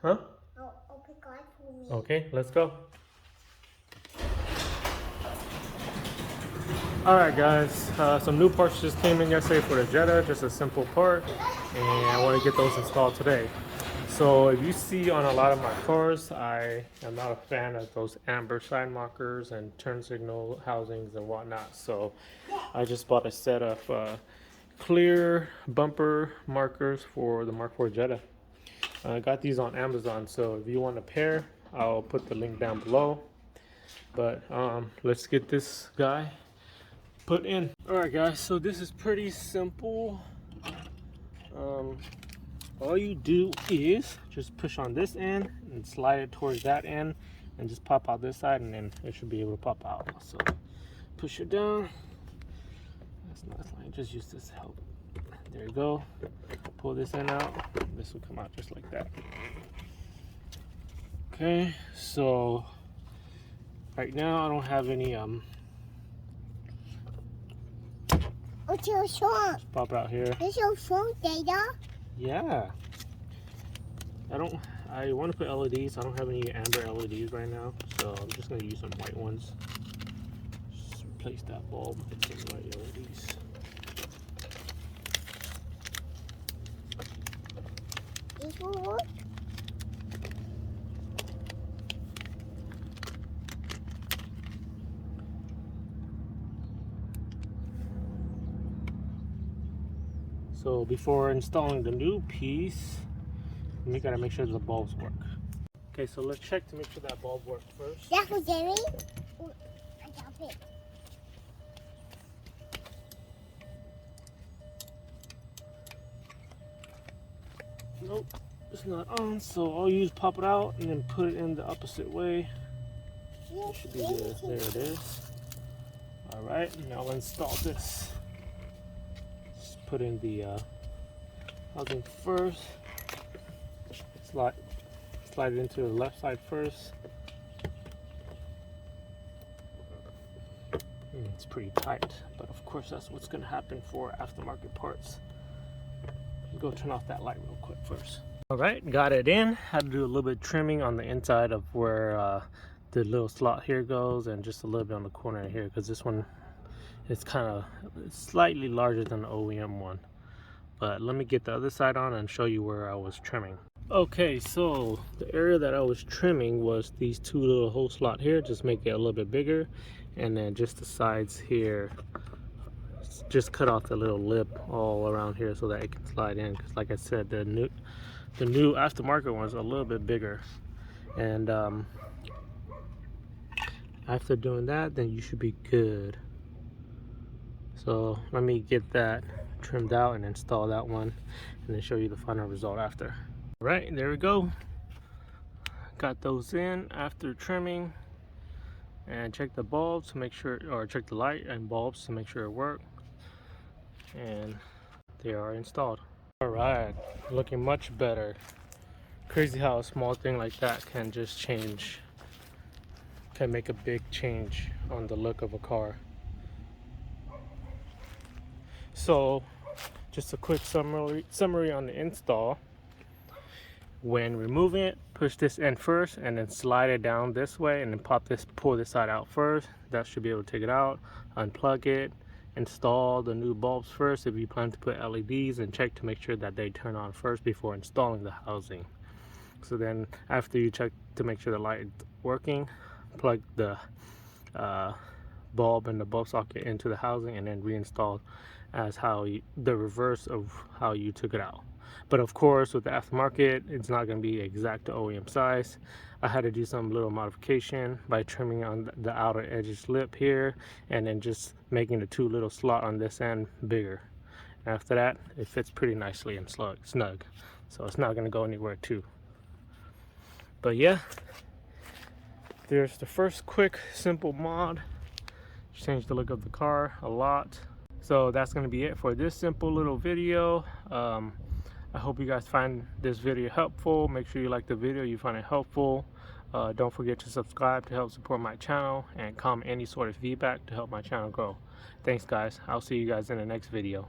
Huh? Open God for me. Okay, let's go. Alright guys, some new parts just came in yesterday for the Jetta, just a simple part, and I want to get those installed today. So if you see on a lot of my cars, I am not a fan of those amber side markers and turn signal housings and whatnot. So I just bought a set of clear bumper markers for the Mark IV Jetta. I got these on Amazon, so if you want a pair, I'll put the link down below. But let's get this guy put in. Alright guys, so this is pretty simple. All you do is just push on this end and slide it towards that end and just pop out this side, and then it should be able to pop out. So push it down. That's not fine. Just use this to help. There you go. Pull this end out. This will come out just like that. Okay, so right now I don't have any What's your song? pop out here. Is your phone data? Yeah. I want to put LEDs. I don't have any amber LEDs right now, so I'm just gonna use some white ones. Just replace that bulb with some white LEDs. This will work? So before installing the new piece, we gotta make sure the bulbs work. Okay, so let's check to make sure that bulb works first. That's for Jerry. I got it. Nope, it's not on, so all you do is pop it out and then put it in the opposite way. It should be good. There it is. Alright, now I'll install this. Just put in the housing first. Slide it into the left side first. It's pretty tight, but of course that's what's going to happen for aftermarket parts. Go turn off that light real quick first. Alright, got it in. Had to do a little bit of trimming on the inside of where the little slot here goes, and just a little bit on the corner here, because this one is kind of slightly larger than the OEM one. But let me get the other side on and show you where I was trimming. Okay, so the area that I was trimming was these two little hole slot here, just make it a little bit bigger, and then just the sides here, just cut off the little lip all around here so that it can slide in, because like I said, the new aftermarket one's a little bit bigger. And after doing that, then you should be good. So let me get that trimmed out and install that one, and then show you the final result after. Right, there we go. Got those in after trimming, and check the bulbs to make sure, or check the light and bulbs to make sure it works. And they are installed. All right, looking much better. Crazy how a small thing like that can just change, can make a big change on the look of a car. So just a quick summary on the install. When removing it, push this end first and then slide it down this way, and then pull this side out first. That should be able to take it out. Unplug it, install the new bulbs first if you plan to put LEDs, and check to make sure that they turn on first before installing the housing. So then after you check to make sure the light is working, plug the bulb and the bulb socket into the housing, and then reinstall as the reverse of how you took it out. But of course, with the aftermarket, it's not going to be exact to OEM size. I had to do some little modification by trimming on the outer edges lip here, and then just making the two little slot on this end bigger. After that, it fits pretty nicely and snug, so it's not going to go anywhere too. But yeah, there's the first quick simple mod. Changed the look of the car a lot. So that's going to be it for this simple little video. I hope you guys find this video helpful. Make sure you like the video, you find it helpful. Don't forget to subscribe to help support my channel, and comment any sort of feedback to help my channel grow. Thanks guys. I'll see you guys in the next video.